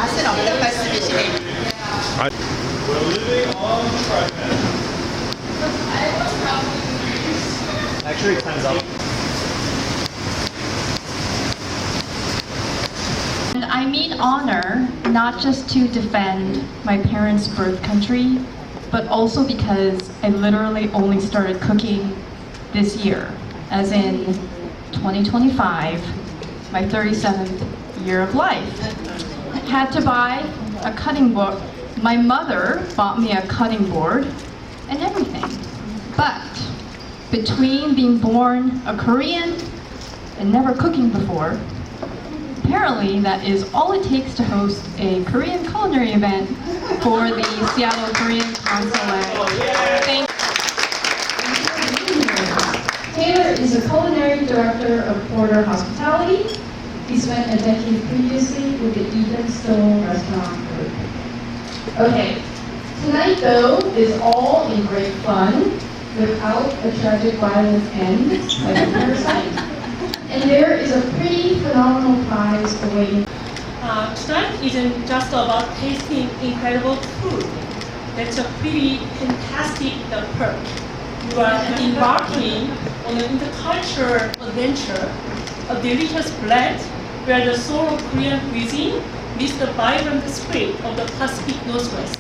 맛은 어떤 말씀이시네요? Actually, time's up. And I mean honor, not just to defend my parents' birth country, but also because I literally only started cooking this year, as in 2025, my 37th year of life. Had to buy a cutting board. My mother bought me a cutting board and everything. But between being born a Korean and never cooking before, apparently that is all it takes to host a Korean culinary event for the Seattle Korean Consulate. Thank you. Taylor is a culinary director of Porter Hospitality. He spent a decade previously with the Ethan Stone Restaurant Group. Okay, tonight though is all in great fun without a tragic violent end like a parasite. And there is a pretty phenomenal prize awaiting. Tonight isn't just about tasting incredible food. That's a pretty fantastic perk. You are embarking on an intercultural adventure, a delicious blend where the soul of Korean cuisine meets the vibrant spirit of the Pacific Northwest.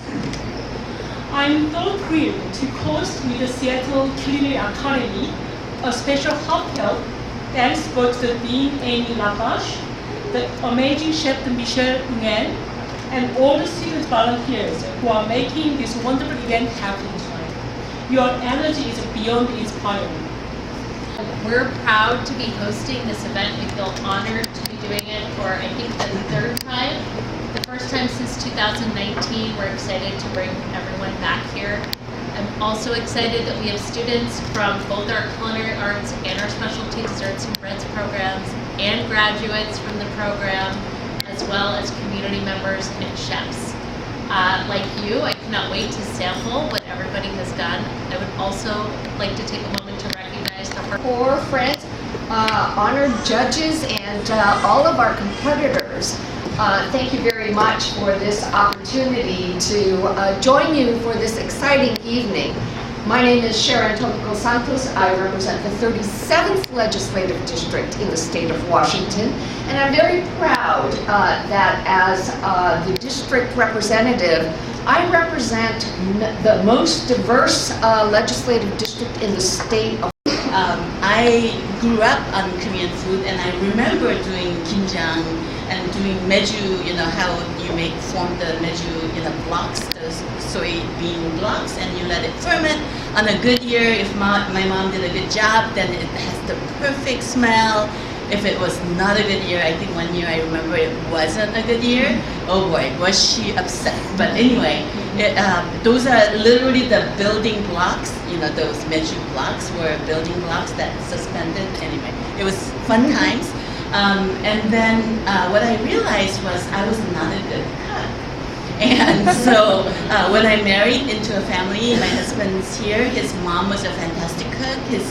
I'm so thrilled to host with the Seattle Culinary Academy a special heartfelt thanks both to the Dean Amy Lavash, the amazing chef Michelle Nguyen, and all the student volunteers who are making this wonderful event happen tonight. Your energy is beyond inspiring. We're proud to be hosting this event. We feel honored to be doing it for, I think, the third time. The first time since 2019. We're excited to bring everyone back here. I'm also excited that we have students from both our culinary arts and our specialty desserts and breads programs, and graduates from the program, as well as community members and chefs. Like you, I cannot wait to sample what everybody has done. I would also like to take a moment to recognize the Poor friends, honored judges, and all of our competitors. Thank you very much for this opportunity to join you for this exciting evening. My name is Sharon Topico Santos. I represent the 37th Legislative District in the state of Washington, and I'm very proud that as the district representative, I represent the most diverse legislative district in the state of I grew up on Korean food, and I remember doing kimjang and doing meju, how you form the meju, blocks, the soybean blocks, and you let it ferment. On a good year, if my mom did a good job, then it has the perfect smell. If it was not a good year, I think one year I remember it wasn't a good year. Oh boy, was she upset. But anyway, those are literally the building blocks, those meju blocks were building blocks that suspended. Anyway, it was fun times. And then what I realized was I was not a good cook. And so when I married into a family, my husband's here, his mom was a fantastic cook, his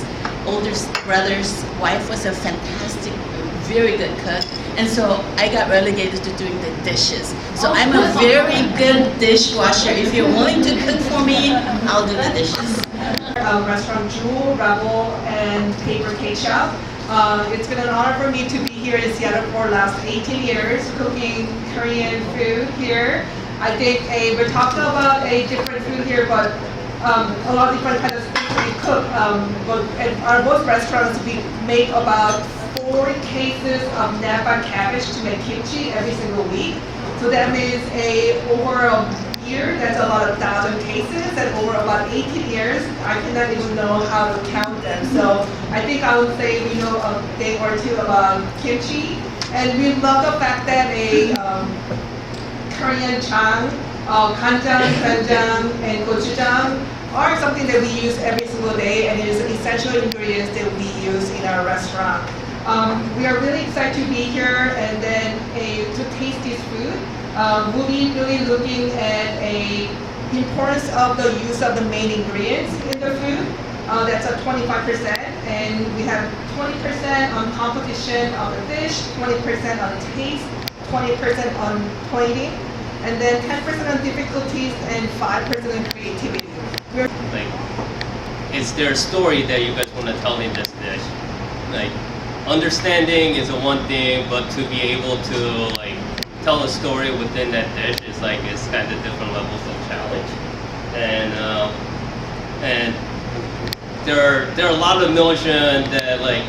older brother's wife was a fantastic, very good cook, and so I got relegated to doing the dishes. So I'm a very good dishwasher. If you're willing to cook for me, I'll do the dishes. Restaurant Jewel, Rebel, and Paper Cake Shop. It's been an honor for me to be here in Seattle for the last 18 years, cooking Korean food here. I think we're talking about a different food here, but a lot of different kinds of things we cook. But at our both restaurants, we make about 40 cases of napa cabbage to make kimchi every single week. So that means over a year, that's a lot of 1,000 cases, and over about 18 years, I cannot even know how to count them. So I think I would say we know a thing or two about kimchi. And we love the fact that a Korean jang, kanjang, doenjang, and gochujang are something that we use every single day, and it is essential ingredients that we use in our restaurant. We are really excited to be here and then to taste this food. We'll be really looking at the importance of the use of the main ingredients in the food. That's a 25%, and we have 20% on composition of the dish, 20% on taste, 20% on plating, and then 10% on difficulties and 5% on creativity. Like, is there a story that you guys want to tell in this dish? Like, understanding is a one thing, but to be able to like tell a story within that dish is like it's kind of different levels of challenge. And there are a lot of notion that like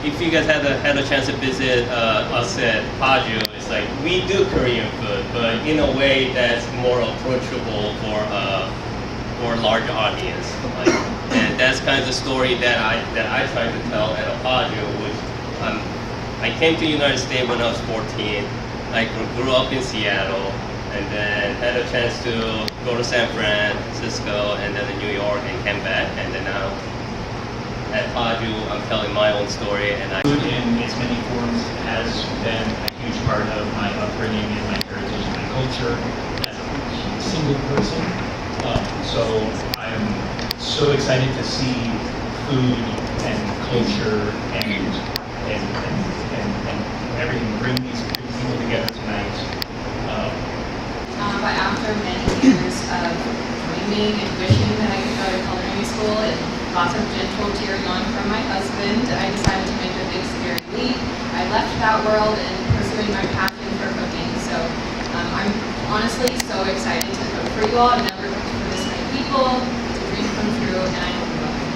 if you guys had a chance to visit us at Paju, it's like we do Korean food, but in a way that's more approachable for a large audience. Like, and that's kind of the story that I try to tell at Paju, which I came to the United States when I was 14. I grew up in Seattle, and then had a chance to go to San Francisco and then to New York and came back, and then now at Paju I'm telling my own story. And Food in its many forms has been a huge part of my upbringing and my heritage and my culture as a single person. So I'm so excited to see food and culture and everything bring these people together tonight. But after many years of dreaming and wishing that I could go to culinary school and lots of gentle tears on from my husband, I decided to make a big scary leap. I left that world and pursuing my passion for cooking. So I'm honestly so excited to cook for you all. I've never cooked for this many people. It's a dream come true, and I hope you love it.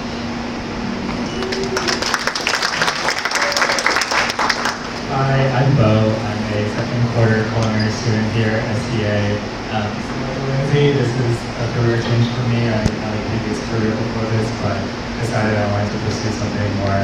Hi, I'm Bo. I'm a second quarter culinary student here at SEA. Lindsay, this is a career change for me. I had a previous career before this, but decided I wanted to pursue something more,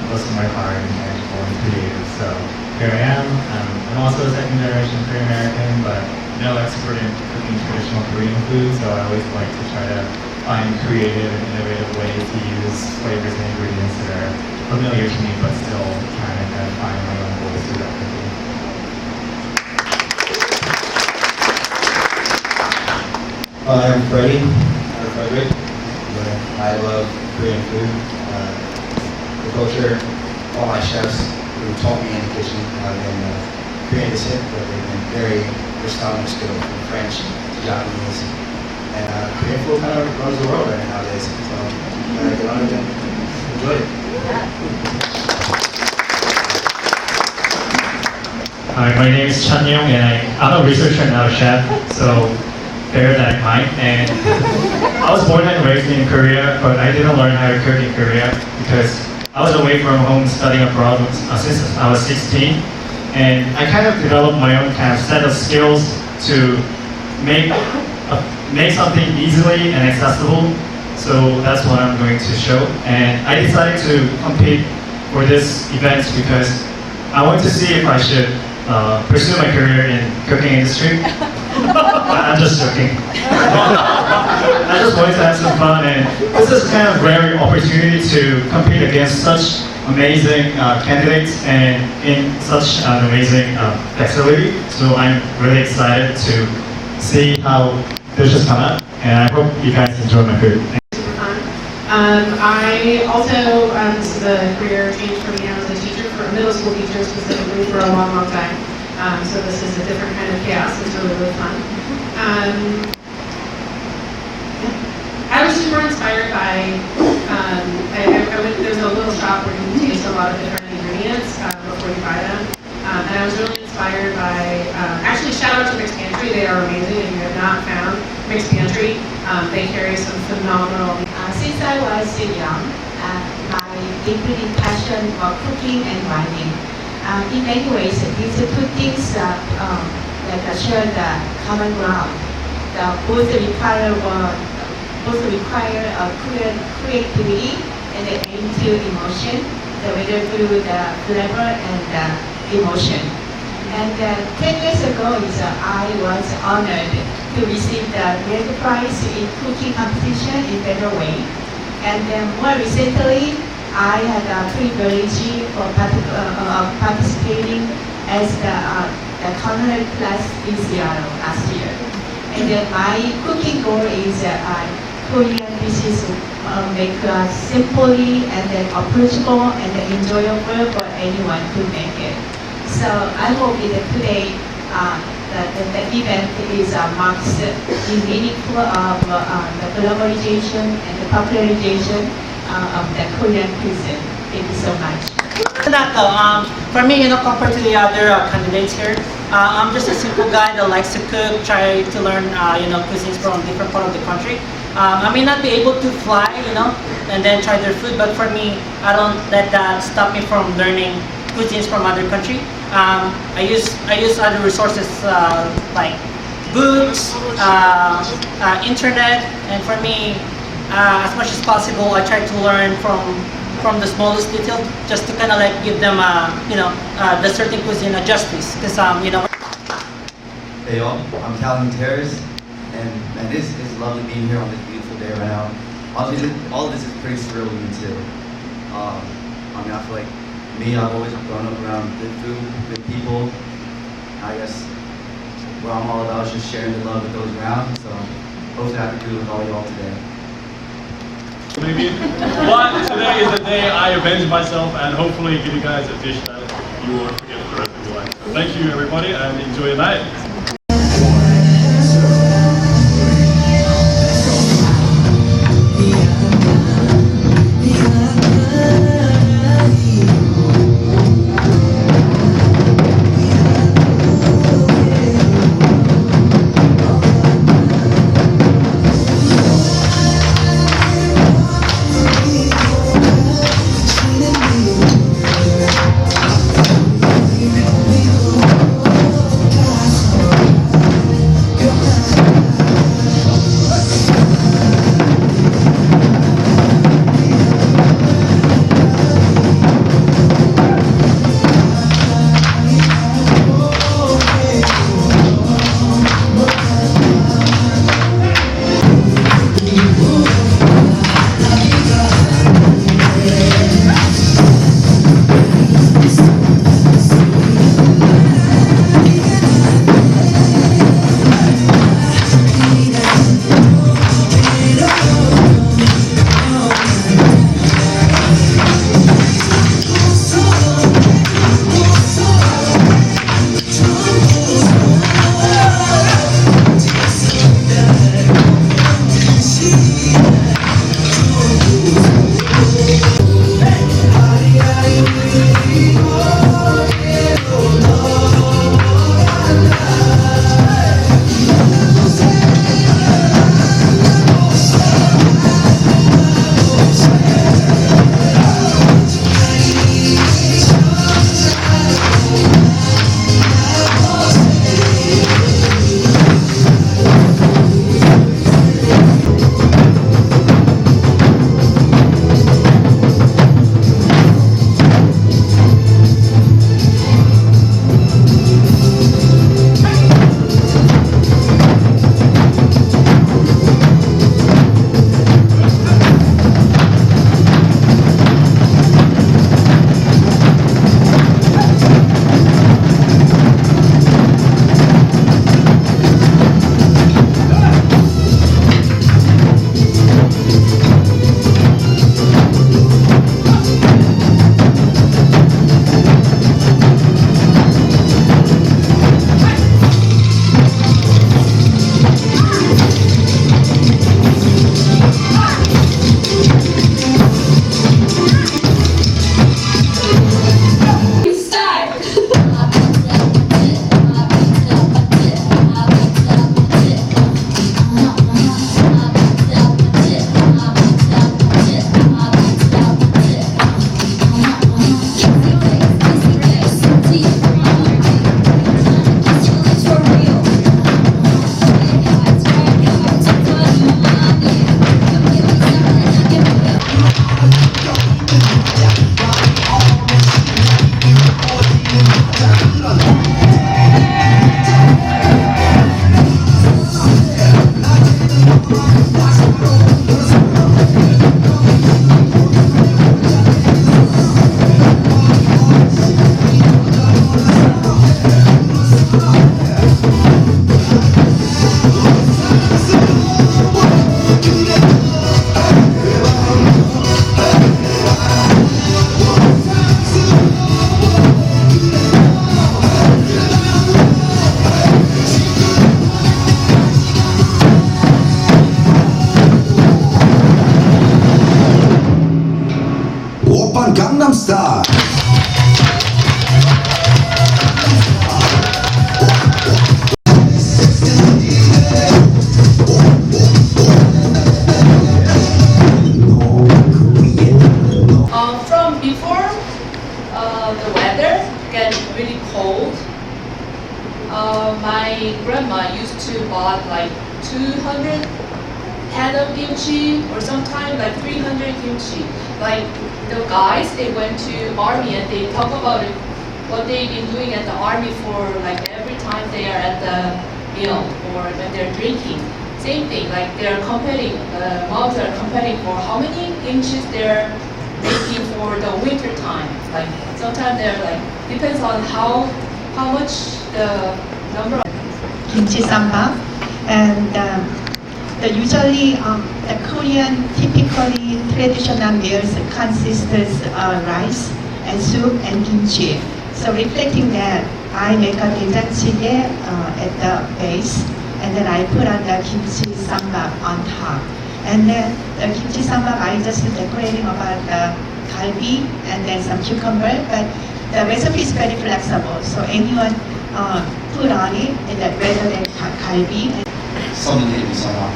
close to my heart and tangible and creative. So here I am. I'm also a second generation Korean American, but no expert in cooking traditional Korean food, so I always like to try to find creative and innovative ways to use flavors and ingredients that are familiar to me, but still trying to kind of find my own voice through that cooking. I'm Freddie, or Frederick. I love Korean food. The culture, all my chefs who taught me in the kitchen have been Korean descent, but they've been very versatile and skilled, from French to Japanese. And Korean food kind of runs the world right nowadays. So I get on it and enjoy it. Hi, my name is Chan Young, and I'm a researcher, not a chef, so bear that in mind. And I was born and raised in Korea, but I didn't learn how to cook in Korea because I was away from home studying abroad since I was 16. And I kind of developed my own kind of set of skills to make something easily and accessible. So that's what I'm going to show. And I decided to compete for this event because I want to see if I should pursue my career in cooking industry. I'm just joking. I just wanted to have some fun, and this is kind of rare opportunity to compete against such amazing candidates and in such an amazing facility. So I'm really excited to see how dishes come out, and I hope you guys enjoy my food. I also, this is a career change for me. I was a teacher, for a middle school teacher specifically for a long, long time. So this is a different kind of chaos. It's really, really fun. I was super inspired by, there's a little shop where you can taste a lot of different ingredients before you buy them. And I was really inspired by, actually shout out to Mixed Pantry. They are amazing. If you have not found Mixed Pantry, they carry some phenomenal. Since I was young, my deeply passion for cooking and writing. In many ways, these two things share the common ground. Both require creativity and aim to emotion. whether through the flavor and emotion. And 10 years ago, I was honored to receive the Red Prize in cooking competition in Better Way. And then more recently, I had a privilege of participating as the culinary class in Seattle last year. And then my cooking goal is Korean dishes make simply and then approachable and enjoyable for anyone to make it. So I hope that today the event is marks the meaningful of the globalization and the popularization of the Korean cuisine. Thank you so much. For me, compared to the other candidates here, I'm just a simple guy that likes to cook, try to learn, cuisines from different part of the country. I may not be able to fly, and then try their food, but for me, I don't let that stop me from learning cuisines from other country. I use other resources like books, internet, and for me, as much as possible, I try to learn from the smallest detail, just to kind of like give them, the certain cuisine a justice, because Hey y'all, I'm Calvin Terrace, and man, it's lovely being here on this beautiful day right now. All of this is pretty surreal to me too. I feel like I've always grown up around good food, good people. I guess what I'm all about is just sharing the love with those around. So hopefully I can do it with all y'all today. Maybe, but today is the day I avenge myself and hopefully give you guys a dish that you won't forget for the rest of your life. So thank you everybody and enjoy your night. my grandma used to buy like 200 head of kimchi or sometimes like 300 kimchi. Like the guys, they went to army and they talk about it, what they've been doing at the army for like every time they are at the meal or when they're drinking. Same thing, like they're competing, moms are competing for how many kimchis they're making for the winter time. Like sometimes they're like, depends on how much the number of kimchi sambal, and usually the Korean typically traditional meals consists rice and soup and kimchi. So reflecting that, I make a 된장찌개 at the base, and then I put on the kimchi sambal on top. And then the kimchi sambal, I just decorating about the galbi and then some cucumber, but the recipe is very flexible, so anyone put on it, and that rather than galbi. Something hit me somehow.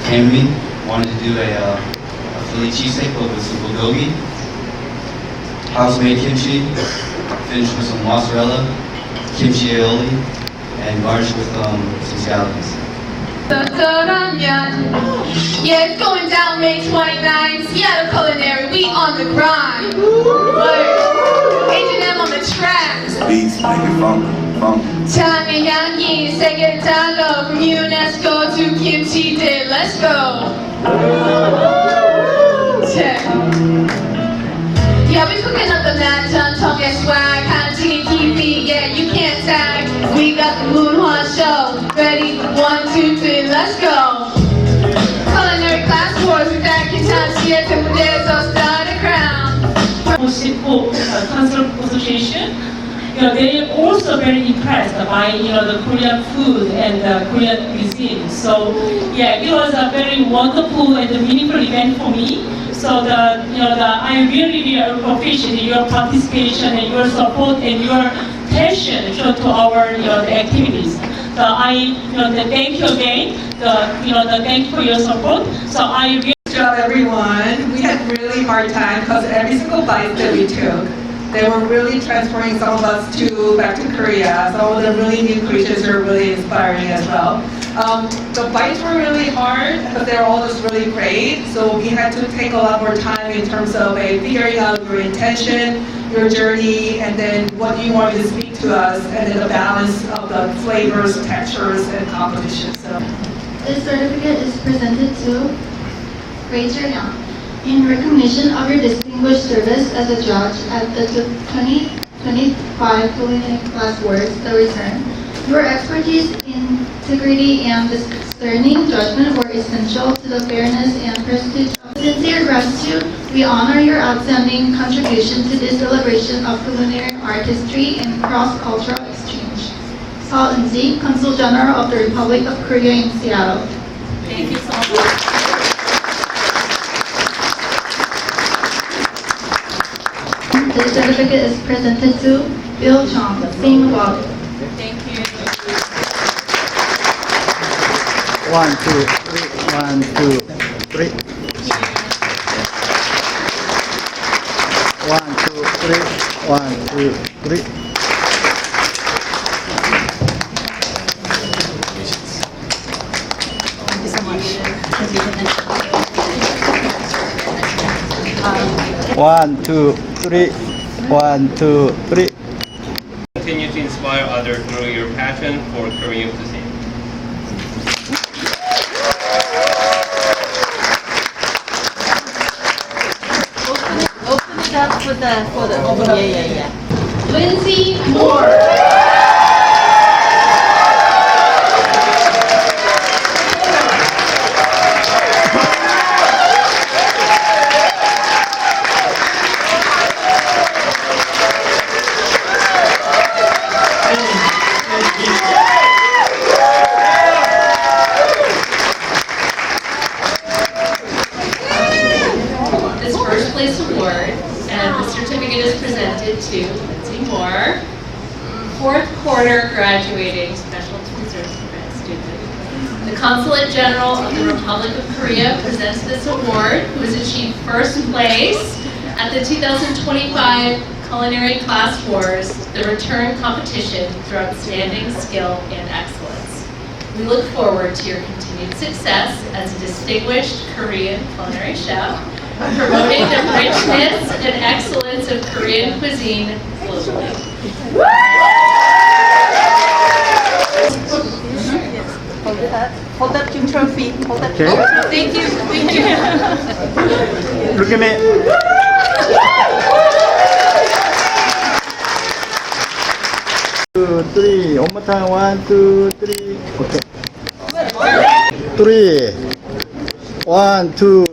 Henry wanted to do a Philly cheesesteak with some bulgogi, house-made kimchi, finished with some mozzarella, kimchi aioli, and garnished with some scallions. Yeah, it's going down May 29th. Seattle Culinary, we on the grind. H&M on the tracks. Beats make it funk. Tanya Yangi, second taco from UNESCO to Kimchi Day. Let's go. Yeah, we cooking up the Nathan, tongue swag, kind of chicken kiwi. Yeah, you can't tag. We got the Moonhua show. Ready? 1, 2, 3, let's go. Culinary class wars with that Kintan Siete so start a crown. Council Association, they are also very impressed by the Korean food and the Korean cuisine. So yeah, it was a very wonderful and meaningful event for me. So I really appreciate your participation and your support and your attention to our the activities. So I thank you again. Thank you for your support. So I really Good job, everyone. We had really hard time because every single bite that we took, they were really transferring some of us back to Korea. Some of the really new creatures are really inspiring as well. The bites were really hard, but they were all just really great. So we had to take a lot more time in terms of figuring out your intention, your journey, and then what you wanted to speak to us, and then the balance of the flavors, textures, and composition. So this certificate is presented to Rachel Young in recognition of your distinguished service as a judge at the 2025 Culinary Class Awards, The Return. Your expertise, integrity, and discerning judgment were essential to the fairness and prestige of sincere gratitude. We honor your outstanding contribution to this celebration of culinary artistry and cross-cultural exchange. Paul Eun-ji, Consul General of the Republic of Korea in Seattle. thank you so much. This certificate is presented to Bill Chong, same above. Thank you. 1, 2, 3. 1, 2, 3. 1, 2, 3. 1, 2, 3. Thank you so much. 1, 2, 3. 1, 2, 3. Continue to inspire others through your passion for Korean cuisine. Open it up for the yeah. Lindsay Moore. This first place award, and the certificate is presented to Lindsay Moore, fourth quarter graduating special research grad student. The Consulate General of the Republic of Korea presents this award, who has achieved first place at the 2025 Culinary Class 4's the return competition for outstanding skill and excellence. We look forward to your continued success as a distinguished Korean culinary chef, promoting the richness and excellence of Korean cuisine globally. Hold up your trophy. Hold up. Okay. Thank you. Thank you. Look at me. 2, 3. One more time. 1, 2, 3. Okay. 3. 1, 2.